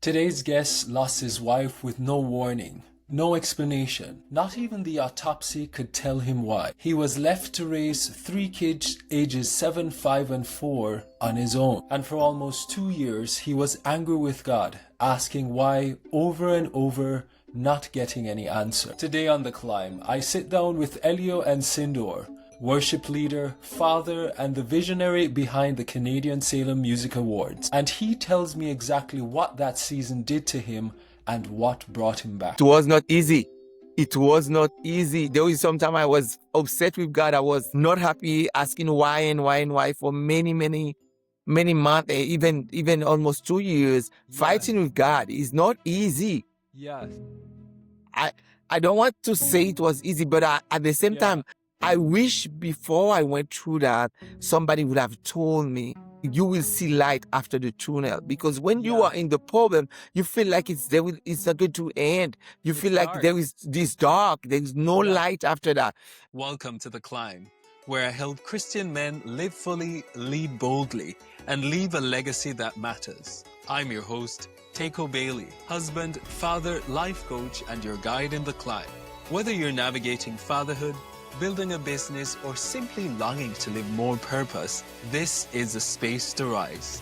Today's guest lost his wife with no warning, no explanation. Not even the autopsy could tell him why. He was left to raise three kids ages 7, 5 and 4 on his own. And for almost 2 years he was angry with God, asking why over and over, not getting any answer. Today on The Climb, I sit down with Elio Alcindor, worship leader, father, and the visionary behind the Canadian SELAH Music Awards. And he tells me exactly what that season did to him and what brought him back. It was not easy. It was not easy. There was some time I was upset with God. I was not happy, asking why and why and why for many months, even almost 2 years. Yes. Fighting with God is not easy. Yes. I don't want to say it was easy, but at the same time, I wish before I went through that, somebody would have told me, you will see light after the tunnel. Because when you are in the problem, you feel like it's not going to end. You feel like dark. there is this dark. There is no light after that. Welcome to The Climb, where I help Christian men live fully, lead boldly, and leave a legacy that matters. I'm your host, Takeo Bailey, husband, father, life coach, and your guide in The Climb. Whether you're navigating fatherhood, building a business, or simply longing to live more purpose, this is a space to rise.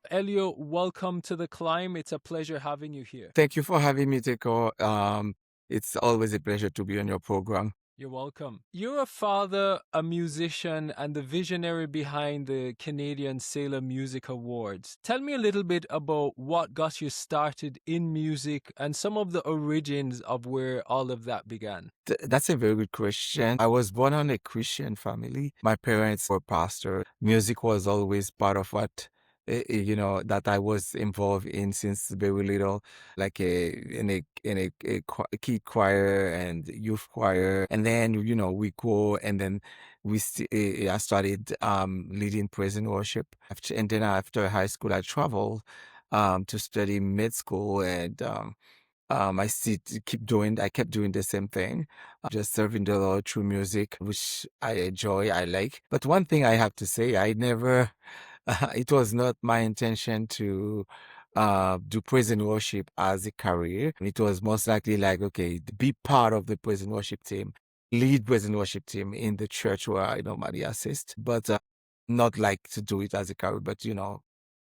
Elio, welcome to The Climb. It's a pleasure having you here. Thank you for having me, Takeo. It's always a pleasure to be on your program. You're welcome. You're a father, a musician, and the visionary behind the Canadian SELAH Music Awards. Tell me a little bit about what got you started in music and some of the origins of where all of that began. That's a very good question. I was born in a Christian family. My parents were pastors. Music was always part of what that I was involved in since very little, like a kid choir and youth choir, and then we go and then I started leading praise and worship. And then after high school, I traveled to study mid school, and I kept doing the same thing, just serving the Lord through music, which I enjoy, I like. But one thing I have to say, I never, it was not my intention to do praise and worship as a career. It was most likely like, okay, be part of the praise and worship team, lead praise and worship team in the church where I normally assist, but not like to do it as a career. But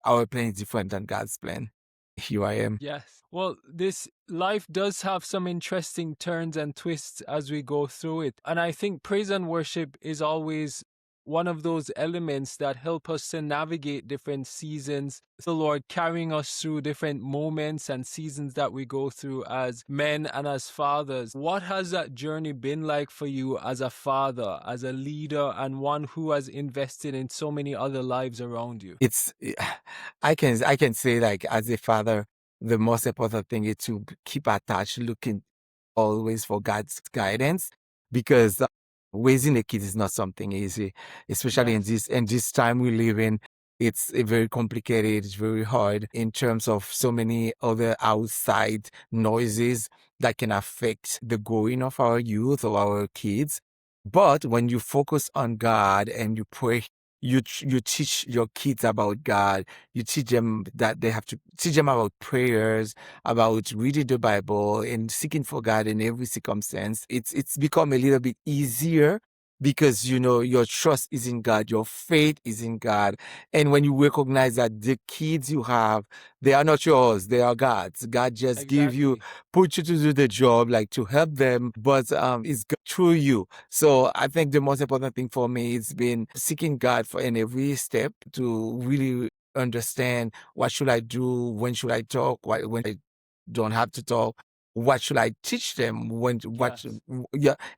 our plan is different than God's plan. Here I am. Yes. Well, this life does have some interesting turns and twists as we go through it. And I think praise and worship is always one of those elements that help us to navigate different seasons. The Lord carrying us through different moments and seasons that we go through as men and as fathers. What has that journey been like for you as a father, as a leader, and one who has invested in so many other lives around you? I can say, like, as a father, the most important thing is to keep attached, looking always for God's guidance, because raising a kid is not something easy, especially in this time we live in. It's very complicated. It's very hard in terms of so many other outside noises that can affect the growing of our youth or our kids. But when you focus on God and you pray, you teach your kids about God. You teach them that they have to teach them about prayers, about reading the Bible and seeking for God in every circumstance. It's become a little bit easier because your trust is in God, your faith is in God. And when you recognize that the kids you have, they are not yours, they are God's. God just put you to do the job, like to help them, but it's through you. So I think the most important thing for me has been seeking God in every step to really understand what should I do, when should I talk, when I don't have to talk, what should I teach them,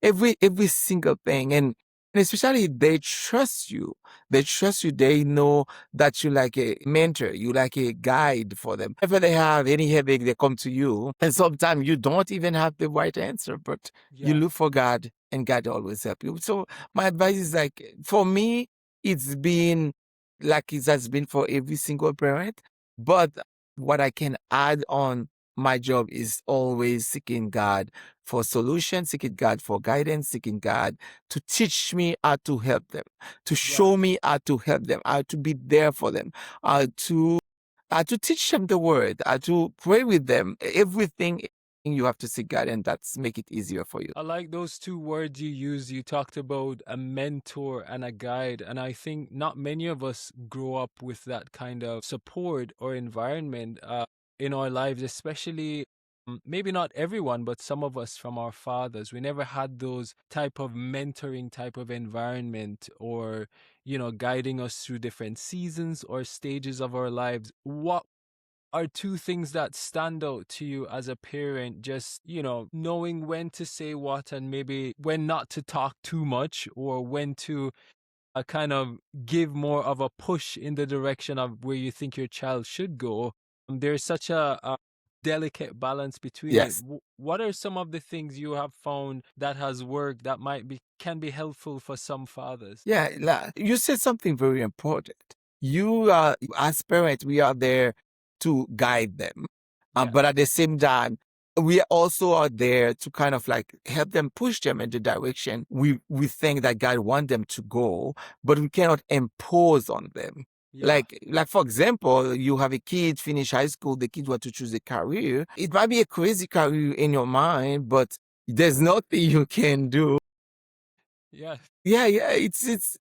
every single thing. And especially they trust you. They know that you like a mentor, you like a guide for them. If they have any headache, they come to you. And sometimes you don't even have the right answer, but you look for God and God always help you. So my advice is, like, for me, it's been like it has been for every single parent. But what I can add on my job is always seeking God for solutions, seeking God for guidance, seeking God to teach me how to help them, to show Yes. me how to help them, how to be there for them, to teach them the word, to pray with them. Everything you have to seek God, and that's make it easier for you. I like those two words you used. You talked about a mentor and a guide. And I think not many of us grow up with that kind of support or environment in our lives, especially maybe not everyone, but some of us from our fathers. We never had those type of mentoring type of environment or, guiding us through different seasons or stages of our lives. What are two things that stand out to you as a parent, just knowing when to say what and maybe when not to talk too much, or when to kind of give more of a push in the direction of where you think your child should go? There's such a delicate balance between it. Yes. What are some of the things you have found that has worked that can be helpful for some fathers? Yeah, you said something very important. You are, as parents, we are there to guide them. Yes. But at the same time, we also are there to kind of like help them, push them in the direction we think that God wants them to go, but we cannot impose on them. Yeah. Like for example, you have a kid finish high school, the kid want to choose a career. It might be a crazy career in your mind, but there's nothing you can do. Yeah. Yeah,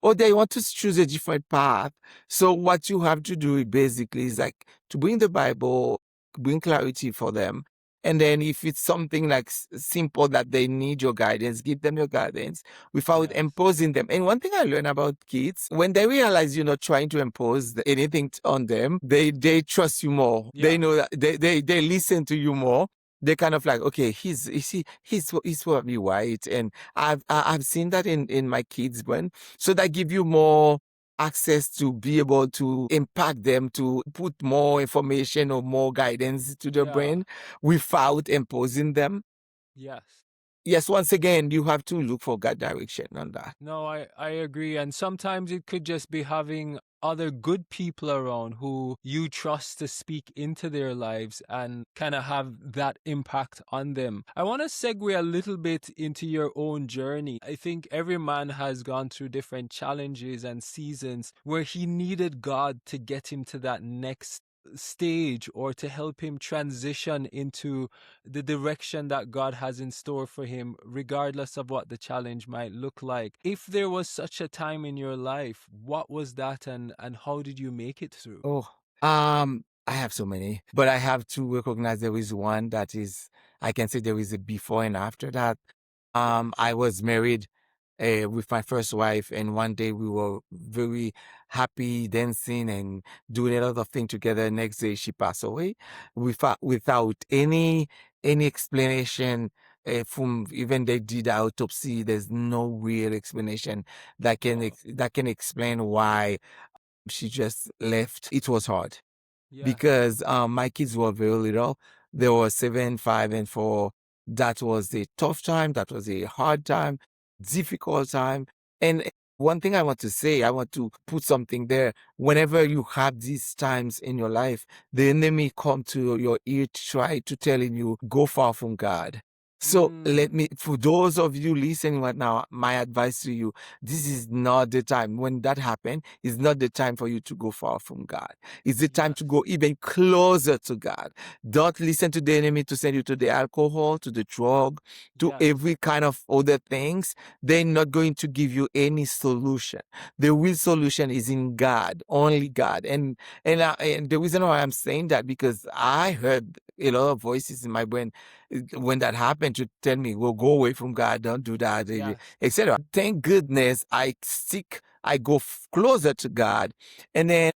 or they want to choose a different path. So what you have to do basically is like to bring the Bible, bring clarity for them. And then if it's something like simple that they need your guidance, give them your guidance without Yes. imposing them. And one thing I learned about kids, when they realize you're not trying to impose anything on them, they trust you more. Yeah. They know that they listen to you more. They kind of like, okay, he's probably right. And I've seen that in my kids' brain. So that give you more access to be able to impact them, to put more information or more guidance to their Yeah. brain without imposing them. Yes. Yes, once again, you have to look for God direction on that. No, I agree. And sometimes it could just be having other good people around who you trust to speak into their lives and kind of have that impact on them. I want to segue a little bit into your own journey. I think every man has gone through different challenges and seasons where he needed God to get him to that next stage, or to help him transition into the direction that God has in store for him, regardless of what the challenge might look like. If there was such a time in your life, what was that, and how did you make it through? Oh, I have so many, but I have to recognize there is one that is, I can say there is a before and after that. Yes. I was married with my first wife, and one day we were very happy, dancing and doing a lot of things together. Next day, she passed away without any explanation. From even they did the autopsy, there's no real explanation Wow. that can explain why she just left. It was hard Yes. because my kids were very little. They were 7, 5, and 4. That was a tough time. That was a hard time, difficult time. And one thing I want to say, I want to put something there. Whenever you have these times in your life, the enemy come to your ear to try to telling you, go far from God. So Mm. for those of you listening right now, my advice to you, this is not the time. When that happened, it's not the time for you to go far from God. It's the time Yes. to go even closer to God. Don't listen to the enemy to send you to the alcohol, to the drug, to Yes. every kind of other things. They're not going to give you any solution. The real solution is in God, only God. And the reason why I'm saying that, because I heard a lot of voices in my brain when that happened to tell me, well, go away from God, don't do that, Yes. etc. Thank goodness I go closer to God. And then,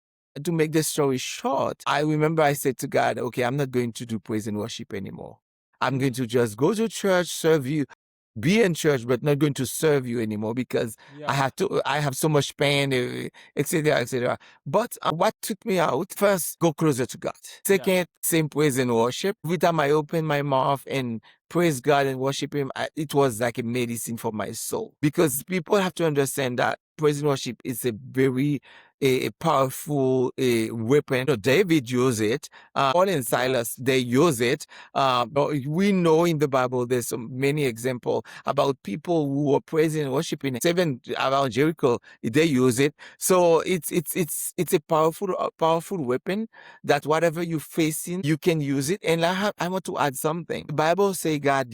to make the story short, I remember I said to God, okay, I'm not going to do praise and worship anymore. I'm going Mm. to just go to church, serve you, be in church, but not going to serve you anymore because Yeah. I have so much pain, etc., etc. But what took me out? First, go closer to God. Yes. Second, same praise and worship. Every time I open my mouth and praise God and worship Him, it was like a medicine for my soul. Because people have to understand that praise and worship is a very a powerful weapon. David used it. Paul and Silas, they use it. But we know in the Bible there's so many examples about people who were praising and worshiping. Even around Jericho, they use it. So it's a powerful weapon that whatever you're facing, you can use it. And I want to add something. The Bible say God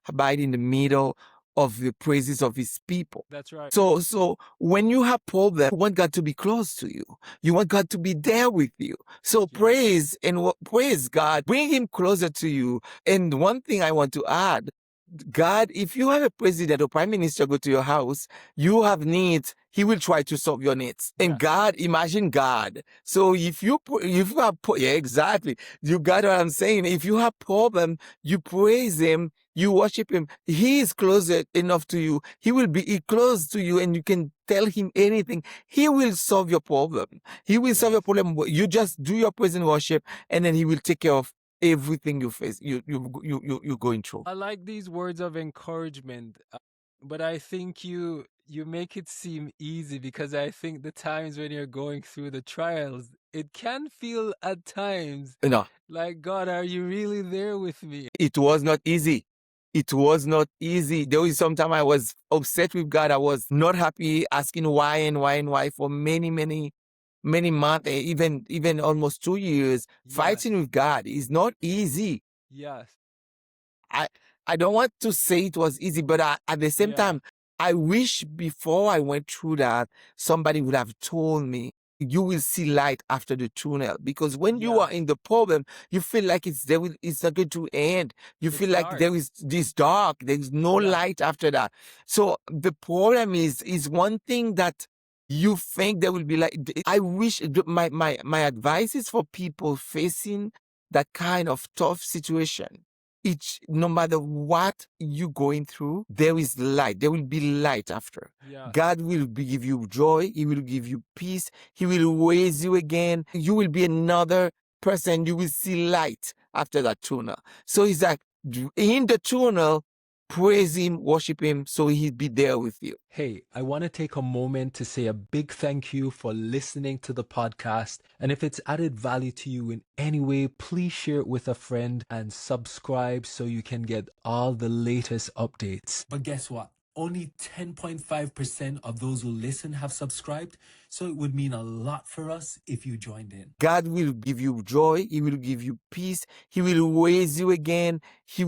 abide in the middle of the praises of his people. That's right. So when you have problem, you want God to be close to you. You want God to be there with you. So praise praise God, bring him closer to you. And one thing I want to add, God, if you have a president or prime minister go to your house, you have needs, he will try to solve your needs. And God, imagine God. So if you have, yeah, exactly. You got what I'm saying. If you have problem, you praise him, you worship him. He is closer enough to you. He will be close to you and you can tell him anything. He will solve your problem. He will solve your problem. You just do your praise and worship and then he will take care of everything you face, you're going through. I like these words of encouragement, but I think you make it seem easy, because I think the times when you're going through the trials, it can feel at times like, God, are you really there with me? It was not easy. It was not easy. There was some time I was upset with God. I was not happy, asking why and why and why for many months, even almost 2 years. Fighting with God is not easy. Yes. I don't want to say it was easy, but at the same time, I wish before I went through that, somebody would have told me, you will see light after the tunnel. Because when you are in the problem, you feel like it's not going to end. You feel like dark. There is this dark. There is no light after that. So the problem is one thing that you think there will be like. I wish my advice is for people facing that kind of tough situation. No matter what you're going through, there is light. There will be light after. God will give you joy. He will give you peace. He will raise you again. You will be another person. You will see light after that tunnel. So it's like in the tunnel, praise him, worship him, so he'll be there with you. Hey, I want to take a moment to say a big thank you for listening to the podcast. And if it's added value to you in any way, please share it with a friend and subscribe so you can get all the latest updates. But guess what? Only 10.5% of those who listen have subscribed, so it would mean a lot for us if you joined in. God will give you joy. He will give you peace. He will raise you again. You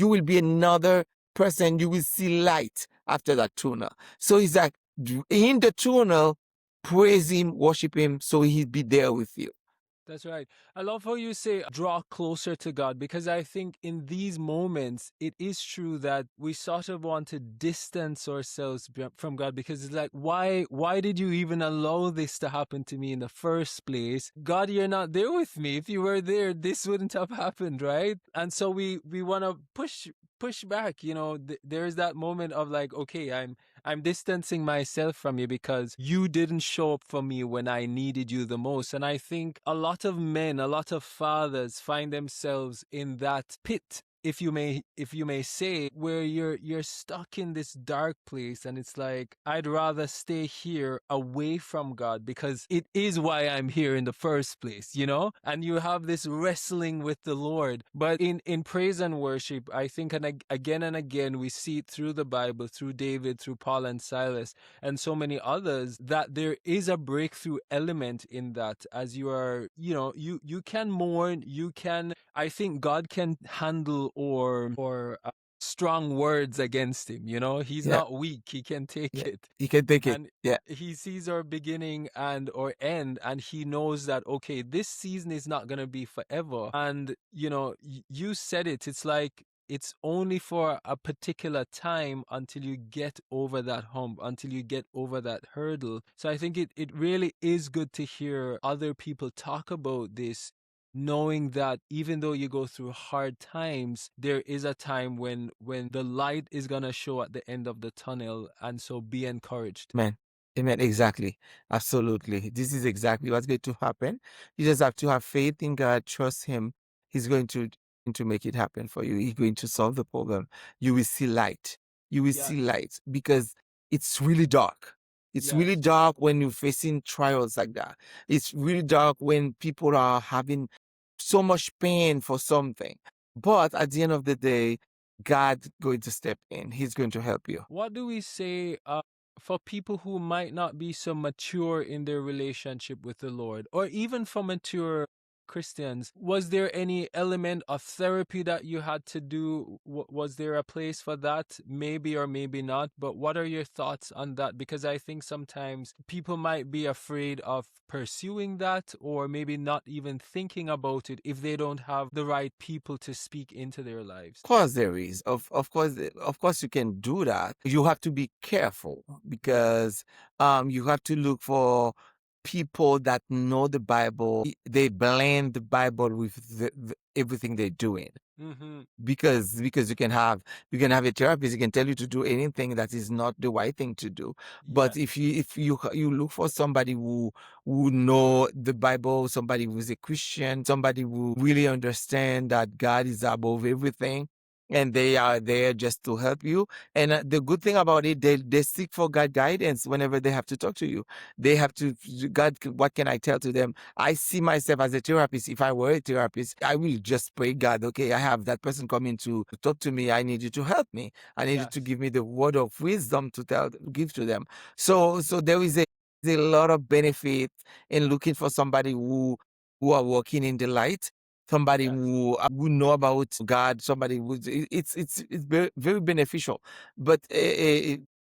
will be another person. You will see light after that tunnel. So it's like in the tunnel, praise him, worship him, so he'll be there with you. That's right. I love how you say draw closer to God, because I think in these moments, it is true that we sort of want to distance ourselves from God, because it's like, why did you even allow this to happen to me in the first place? God, you're not there with me. If you were there, this wouldn't have happened, right? And so we want to push back, there's that moment of like, okay, I'm distancing myself from you because you didn't show up for me when I needed you the most. And I think a lot of men, a lot of fathers find themselves in that pit, if you may say, where you're stuck in this dark place, and it's like, I'd rather stay here away from God, because it is why I'm here in the first place, and you have this wrestling with the Lord. But in praise and worship, I think, and again we see it through the Bible, through David, through Paul and Silas, and so many others, that there is a breakthrough element in that. As you are, you can mourn, I think God can handle or strong words against him. He's not weak. He can take it. He can take and it. He sees our beginning and our end, and he knows that, okay, this season is not going to be forever. And you said it. It's like, it's only for a particular time until you get over that hump, until you get over that hurdle. So I think it really is good to hear other people talk about this, knowing that even though you go through hard times, there is a time when the light is going to show at the end of the tunnel. And so be encouraged. Amen. Exactly. Absolutely. This is exactly what's going to happen. You just have to have faith in God, trust him. He's going to make it happen for you. He's going to solve the problem. You will see light. You will see light, because it's really dark. It's really Yes. dark when you're facing trials like that. It's really dark when people are having so much pain for something. But at the end of the day, God's going to step in. He's going to help you. What do we say for people who might not be so mature in their relationship with the Lord, or even for mature Christians? Was there any element of therapy that you had to do? Was there a place for that? Maybe or maybe not. But what are your thoughts on that? Because I think sometimes people might be afraid of pursuing that, or maybe not even thinking about it if they don't have the right people to speak into their lives. Of course there is. Of course you can do that. You have to be careful Yes. because you have to look for people that know the Bible. They blend the Bible with everything they're doing. Mm-hmm. Because you can have a therapist, you can tell you to do anything that is not the right thing to do. But Yes. if you look for somebody who know the Bible, somebody who's a Christian, somebody who really understand that God is above everything, and they are there just to help you. And the good thing about it, they seek for God guidance whenever they have to talk to you. They have to, God, what can I tell to them? I see myself as a therapist. If I were a therapist, I will just pray, God, okay, I have that person coming to talk to me. I need you to help me. I need you to Yes. give me the word of wisdom to give to them. So there is a lot of benefit in looking for somebody who are walking in the light, somebody Yes. who know about God, somebody it's very, very beneficial. But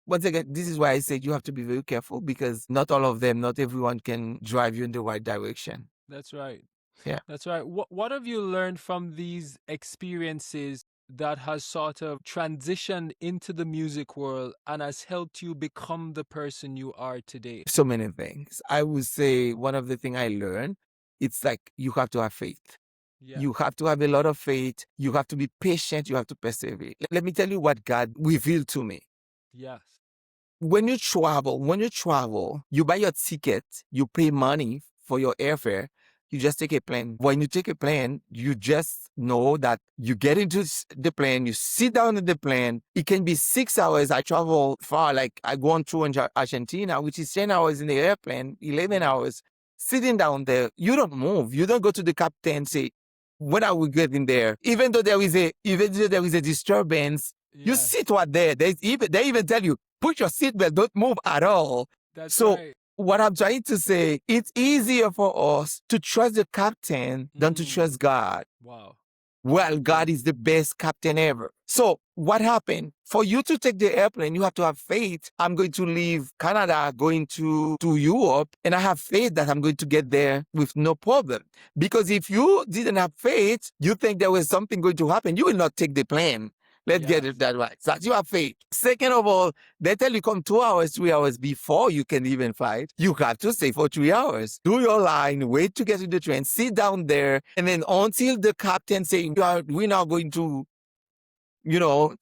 once again, this is why I said you have to be very careful because not all of them, not everyone can drive you in the right direction. That's right. Yeah. That's right. What have you learned from these experiences that has sort of transitioned into the music world and has helped you become the person you are today? So many things. I would say one of the things I learned, it's like you have to have faith. Yes. You have to have a lot of faith. You have to be patient. You have to persevere. Let me tell you what God revealed to me. Yes. When you travel, you buy your ticket, you pay money for your airfare, you just take a plane. When you take a plane, you just know that you get into the plane, you sit down in the plane. It can be 6 hours. I travel far, like I go on tour in Argentina, which is 10 hours in the airplane, 11 Yes. hours. Sitting down there, you don't move. You don't go to the captain and say, when are we getting there? Even though there is a disturbance, you Yes. sit right there. They even tell you, put your seatbelt, don't move at all. That's So right. what I'm trying to say, it's easier for us to trust the captain than to Mm. trust God. Wow. Well, Indeed. God is the best captain ever. So what happened? For you to take the airplane, you have to have faith. I'm going to leave Canada, going to Europe, and I have faith that I'm going to get there with no problem. Because if you didn't have faith, you think there was something going to happen, you will not take the plane. Let's get Yes. it that right. So you have faith. Second of all, they tell you come 2 hours, 3 hours before you can even fly. You have to stay for 3 hours. Do your line, wait to get to the train, sit down there, and then until the captain say, we're now going to,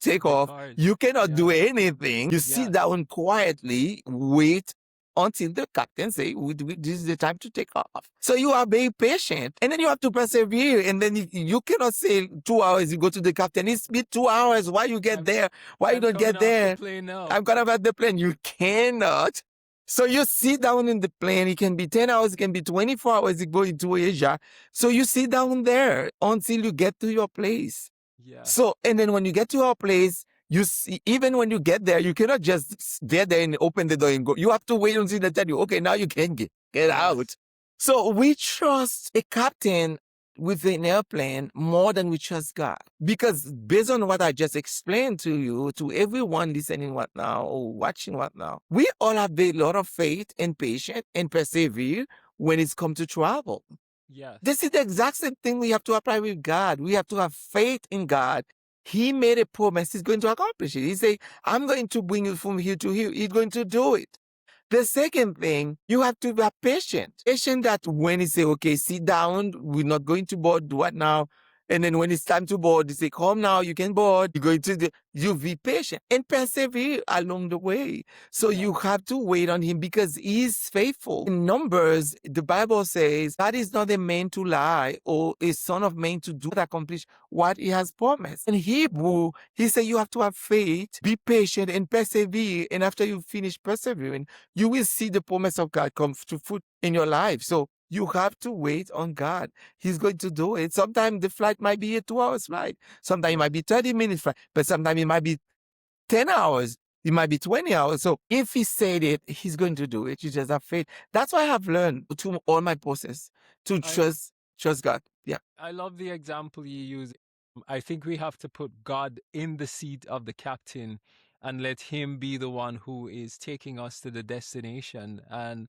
take off, Depart. you cannot do Yes. anything. You sit Yes. down quietly, wait until the captain say, this is the time to take off. So you are being patient, and then you have to persevere. And then you cannot say 2 hours, you go to the captain, it's been 2 hours, why you get I'm there? Why you I'm don't coming get off the there? plane now. I'm gonna have the plane. You cannot. So you sit down in the plane. It can be 10 hours, it can be 24 hours going to Asia. So you sit down there until you get to your place. Yes. So, and then when you get to your place, you see, even when you get there, you cannot just get there and open the door and go. You have to wait until they tell you, okay, now you can get Yes. out. So we trust a captain with an airplane more than we trust God. Because based on what I just explained to you, to everyone listening what now or watching what now, we all have a lot of faith and patience and persevere when it's come to travel. Yes. This is the exact same thing we have to apply with God. We have to have faith in God. He made a promise. He's going to accomplish it. He said, I'm going to bring you from here to here. He's going to do it. The second thing, you have to be patient. Patient that when he say, okay, sit down, we're not going to board what now? And then when it's time to board, they say, come now, you can board. You be patient and persevere along the way. So you have to wait on him because he's faithful. In Numbers, the Bible says, God is not a man to lie or a son of man to do accomplish what he has promised. In Hebrew, he said you have to have faith, be patient and persevere. And after you finish persevering, you will see the promise of God come to fruit in your life. So you have to wait on God. He's going to do it. Sometimes the flight might be a 2 hour flight. Sometimes it might be 30 minutes flight, but sometimes it might be 10 hours. It might be 20 hours. So if he said it, he's going to do it. You just have faith. That's why I have learned to all my process to trust God. Yeah. I love the example you use. I think we have to put God in the seat of the captain and let him be the one who is taking us to the destination. And,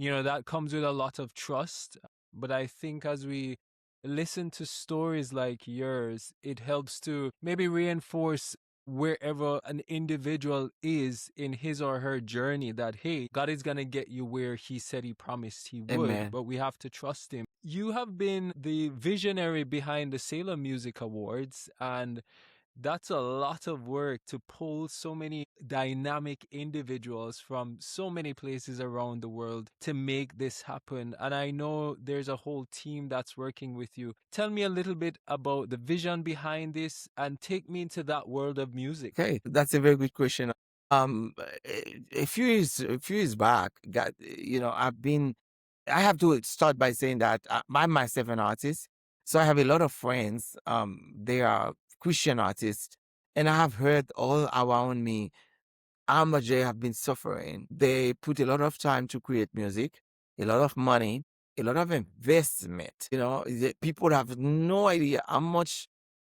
that comes with a lot of trust. But I think as we listen to stories like yours, it helps to maybe reinforce wherever an individual is in his or her journey that, hey, God is going to get you where he said he promised he would, Amen. but we have to trust him. You have been the visionary behind the SELAH Music Awards, and that's a lot of work to pull so many dynamic individuals from so many places around the world to make this happen. And I know there's a whole team that's working with you. Tell me a little bit about the vision behind this and take me into that world of music. Okay, that's a very good question. A few years back, I have to start by saying that I'm myself an artist. So I have a lot of friends. They are Christian artists. And I have heard all around me how much they have been suffering. They put a lot of time to create music, a lot of money, a lot of investment. People have no idea how much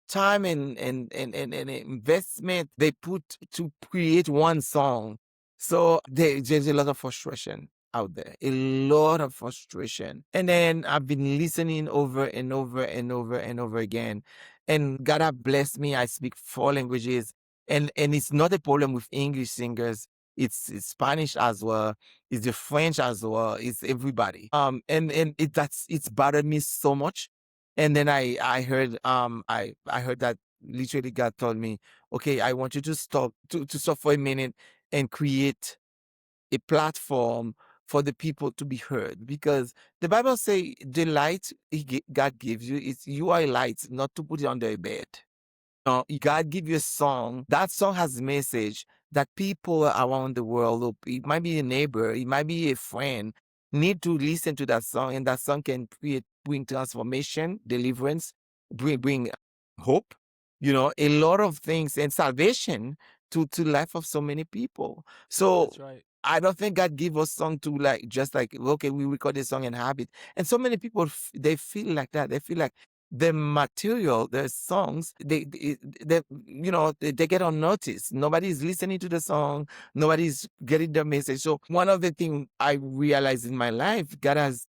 time and investment they put to create one song. So there's a lot of frustration out there, a lot of frustration. And then I've been listening over and over and over and over again. And God have blessed me. I speak 4 languages. And it's not a problem with English singers. It's Spanish as well. It's the French as well. It's everybody. It's bothered me so much. And then I heard I heard that literally God told me, okay, I want you to stop for a minute and create a platform for the people to be heard, because the Bible say the light God gives you is you are a light, not to put it under a bed. God give you a song. That song has a message that people around the world, or it might be a neighbor, it might be a friend, need to listen to that song, and that song can bring transformation, deliverance, bring hope. A lot of things and salvation to life of so many people. So That's right. I don't think God give us song to just like, okay, we record a song and have it. And so many people they feel like that. They feel like the material, the songs, they get unnoticed. Nobody's listening to the song. Nobody's getting the message. So one of the things I realized in my life, God has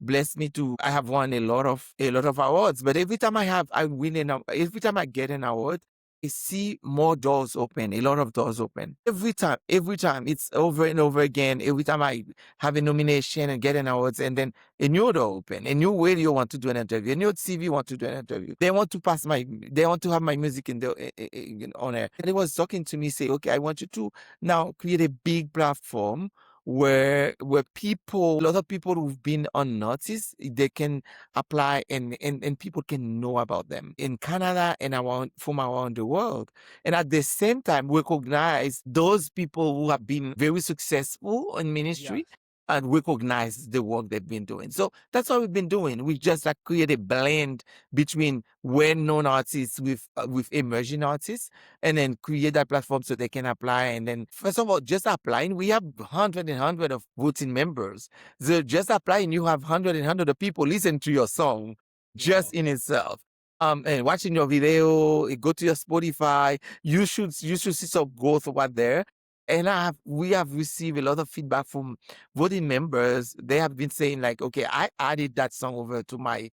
blessed me to. I have won a lot of awards, but every time every time I get an award, I see more doors open, a lot of doors open. Every time, it's over and over again. Every time I have a nomination and get an awards, and then a new door open, a new radio want to do an interview, a new TV want to do an interview. They want to have my music on air. And they was talking to me, say, okay, I want you to now create a big platform where a lot of people who've been unnoticed, they can apply and people can know about them in Canada and from around the world. And at the same time, recognize those people who have been very successful in ministry. Yes. And recognize the work they've been doing. So that's what we've been doing. We just create a blend between well-known artists with emerging artists, and then create that platform so they can apply. And then, first of all, just applying, we have hundred and hundred of voting members. So just applying, you have hundred and hundred of people listen to your song just in itself. And watching your video, go to your Spotify, you should see some growth over there. And we have received a lot of feedback from voting members. They have been saying like, okay, I added that song over to my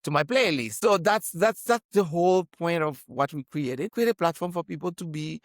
to my playlist. So that's the whole point of what we created. Create a platform for people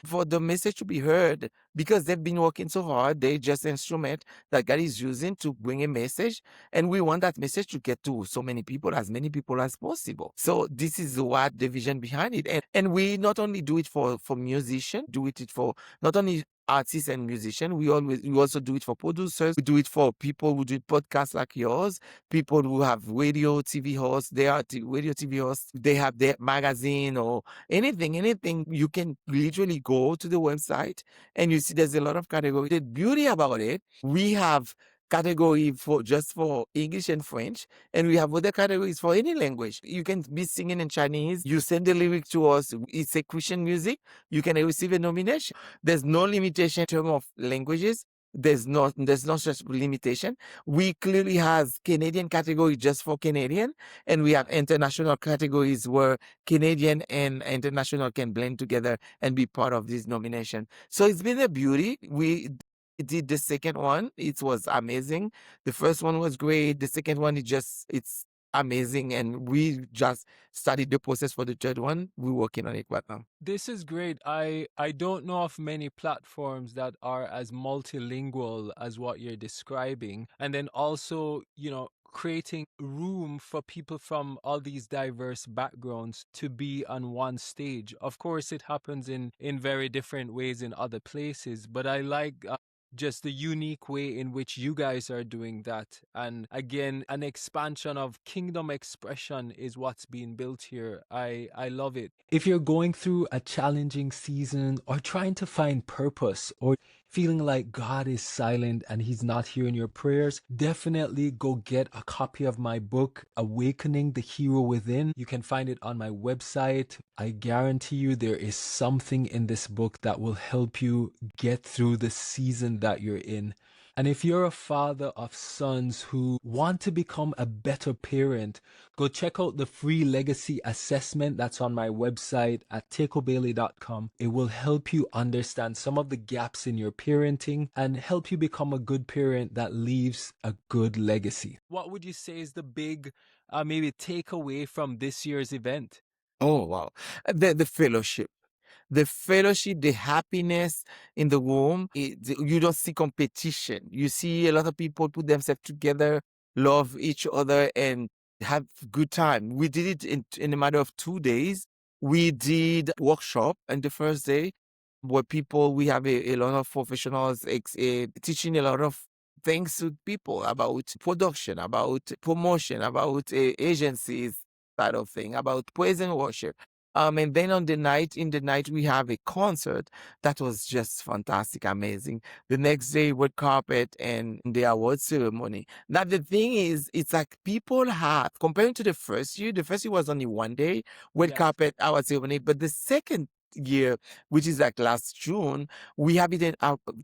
for the message to be heard, because they've been working so hard. They just instrument that God is using to bring a message, and we want that message to get to so many people as possible. So this is what the vision behind it. And we not only do it for musicians, do it for not only artists and musicians, we also do it for producers. We do it for people who do podcasts like yours, people who have radio, TV hosts. They are radio, TV hosts. They have their magazine or anything. You can literally go to the website and you see there's a lot of categories. The beauty about it, we have category for just for English and French, and we have other categories for any language. You can be singing in Chinese, you send the lyric to us, it's a Christian music, you can receive a nomination. There's no limitation in terms of languages. There's no such limitation. We clearly have Canadian category just for Canadian, and we have international categories where Canadian and international can blend together and be part of this nomination. So it's been a beauty. We did the second one. It was amazing. The first one was great. The second one, it's amazing. And we just started the process for the third one. We're working on it right now. This is great. I don't know of many platforms that are as multilingual as what you're describing. And then also, creating room for people from all these diverse backgrounds to be on one stage. Of course, it happens in very different ways in other places, but I like just the unique way in which you guys are doing that. And again, an expansion of kingdom expression is what's being built here. I love it. If you're going through a challenging season or trying to find purpose or feeling like God is silent and he's not hearing your prayers, definitely go get a copy of my book, Awakening the Hero Within. You can find it on my website. I guarantee you there is something in this book that will help you get through the season that you're in. And if you're a father of sons who want to become a better parent, go check out the free legacy assessment that's on my website at takeobailey.com. It will help you understand some of the gaps in your parenting and help you become a good parent that leaves a good legacy. What would you say is the big maybe takeaway from this year's event? Oh, wow. The fellowship. The fellowship, the happiness in the room, you don't see competition. You see a lot of people put themselves together, love each other, and have good time. We did it in a matter of 2 days. We did workshop on the first day where we have a lot of professionals teaching a lot of things to people about production, about promotion, about agencies, side of thing, about praise and worship. And then in the night, we have a concert that was just fantastic, amazing. The next day, red carpet and the award ceremony. Now, the thing is, it's like people have, comparing to the first year was only 1 day, red Yes. carpet, award ceremony. But the second year, which is like last June, we have it in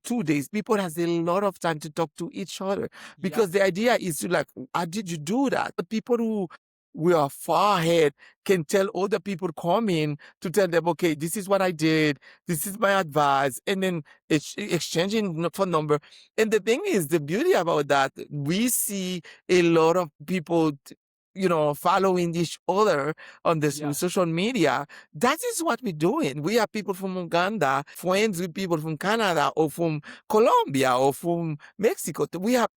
2 days. People has a lot of time to talk to each other because the idea is to like, how did you do that? The people who we are far ahead can tell other people coming to tell them, okay, this is what I did, this is my advice, and then exchanging phone number. And the thing is, the beauty about that, we see a lot of people following each other on this social media. That is what we're doing. We have people from Uganda, friends with people from Canada or from Colombia or from Mexico. We have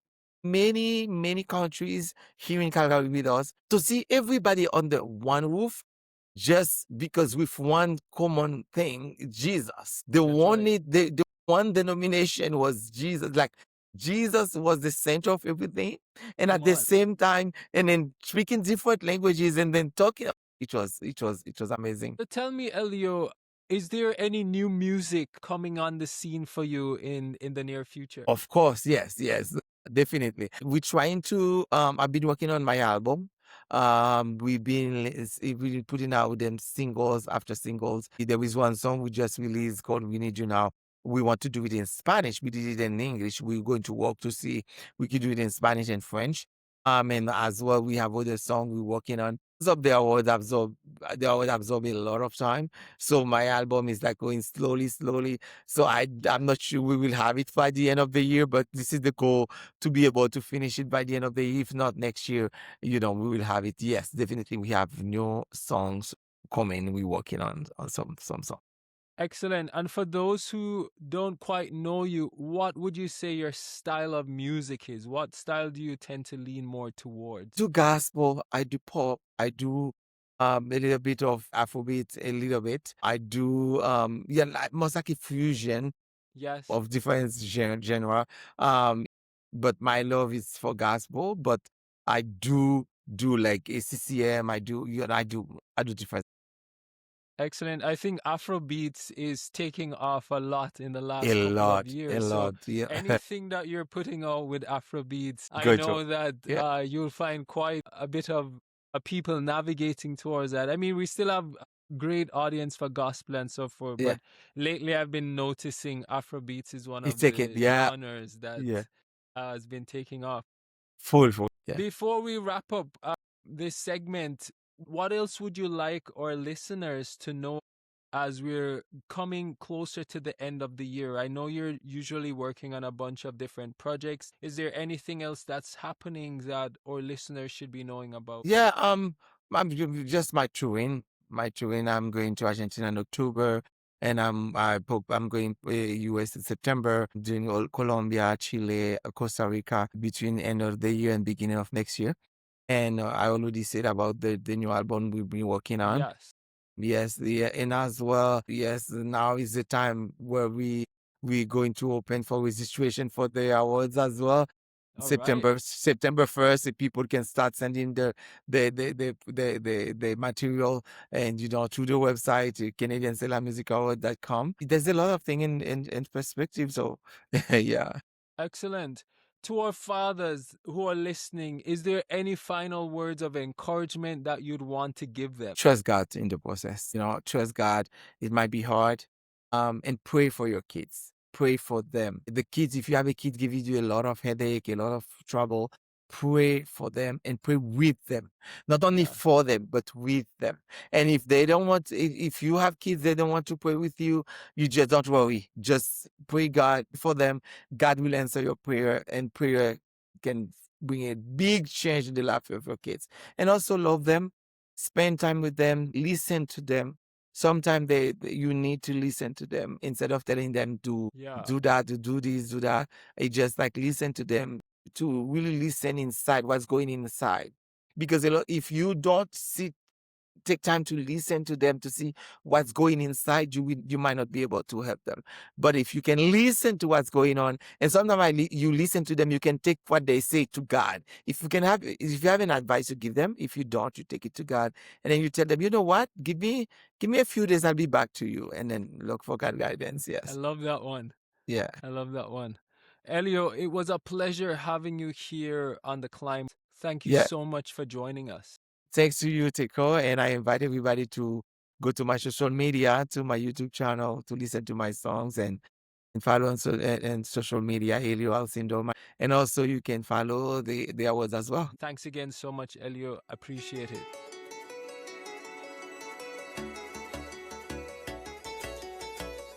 many countries here in Calgary with us to see everybody under one roof, just because with one common thing, Jesus. The one denomination was Jesus. Like Jesus was the center of everything, and at the same time, and then speaking different languages and then talking. It was amazing. So tell me, Elio, is there any new music coming on the scene for you in the near future? Of course, yes, definitely. We're trying to. I've been working on my album. We've been putting out them singles after singles. There is one song we just released called "We Need You Now." We want to do it in Spanish. We did it in English. We're going to work to see we could do it in Spanish and French. And as well, we have other songs we're working on. So the award absorb a lot of time. So my album is like going slowly, slowly. So I'm not sure we will have it by the end of the year, but this is the goal, to be able to finish it by the end of the year. If not next year, we will have it. Yes, definitely we have new songs coming. We're working on some songs. Excellent. And for those who don't quite know you, what would you say your style of music is? What style do you tend to lean more towards? Do gospel, I do pop, I do a little bit of Afrobeat, a little bit. I do like most like a fusion Yes. of different genre. Um, but my love is for gospel, but I do like ACCM. I do different. Excellent. I think Afrobeats is taking off a lot in the A last couple of lot, a years. So lot. Yeah. anything that you're putting out with Afrobeats, I Good job. know that Yeah. you'll find quite a bit of people navigating towards that. I mean, we still have great audience for gospel and so forth, Yeah. but lately I've been noticing Afrobeats is one It's of taking, the yeah, genres that yeah. has been taking off. Full. Yeah. Before we wrap up this segment, what else would you like our listeners to know as we're coming closer to the end of the year? I know you're usually working on a bunch of different projects. Is there anything else that's happening that our listeners should be knowing about? Yeah, just my touring. My touring. I'm going to Argentina in October, and I'm going US in September, doing all Colombia, Chile, Costa Rica between end of the year and beginning of next year. And I already said about the new album we've been working on. Yes. Yes, yeah, and as well, yes, now is the time where we going to open for registration for the awards as well. All right. September 1st, the people can start sending the material, and through the website, Canadian SELAH Music Awards.com. There's a lot of thing in perspective. So yeah. Excellent. To our fathers who are listening, is there any final words of encouragement that you'd want to give them? Trust God in the process. Trust God. It might be hard. And pray for your kids. Pray for them. The kids, if you have a kid giving you a lot of headache, a lot of trouble, pray for them and pray with them. Not only Yeah. for them, but with them. And if they don't want, if you have kids, they don't want to pray with you, you just don't worry. Just pray God for them. God will answer your prayer, and prayer can bring a big change in the life of your kids. And also love them, spend time with them, listen to them. Sometimes you need to listen to them instead of telling them to Yeah. do that, to do this, do that. It just like listen to them, to really listen inside what's going inside. Because if you don't take time to listen to them, to see what's going inside you, you might not be able to help them. But if you can listen to what's going on, and sometimes you listen to them, you can take what they say to God. If you have an advice to give them, if you don't, you take it to God, and then you tell them, you know what, give me a few days, I'll be back to you, and then look for God guidance. I Yes. love that one. Yeah. I love that one. Elio, it was a pleasure having you here on The Climb. Thank you Yeah. so much for joining us. Thanks to you, Teko, and I invite everybody to go to my social media, to my YouTube channel, to listen to my songs, and follow on and social media, Elio Alcindor. And also you can follow the awards as well. Thanks again so much, Elio. Appreciate it.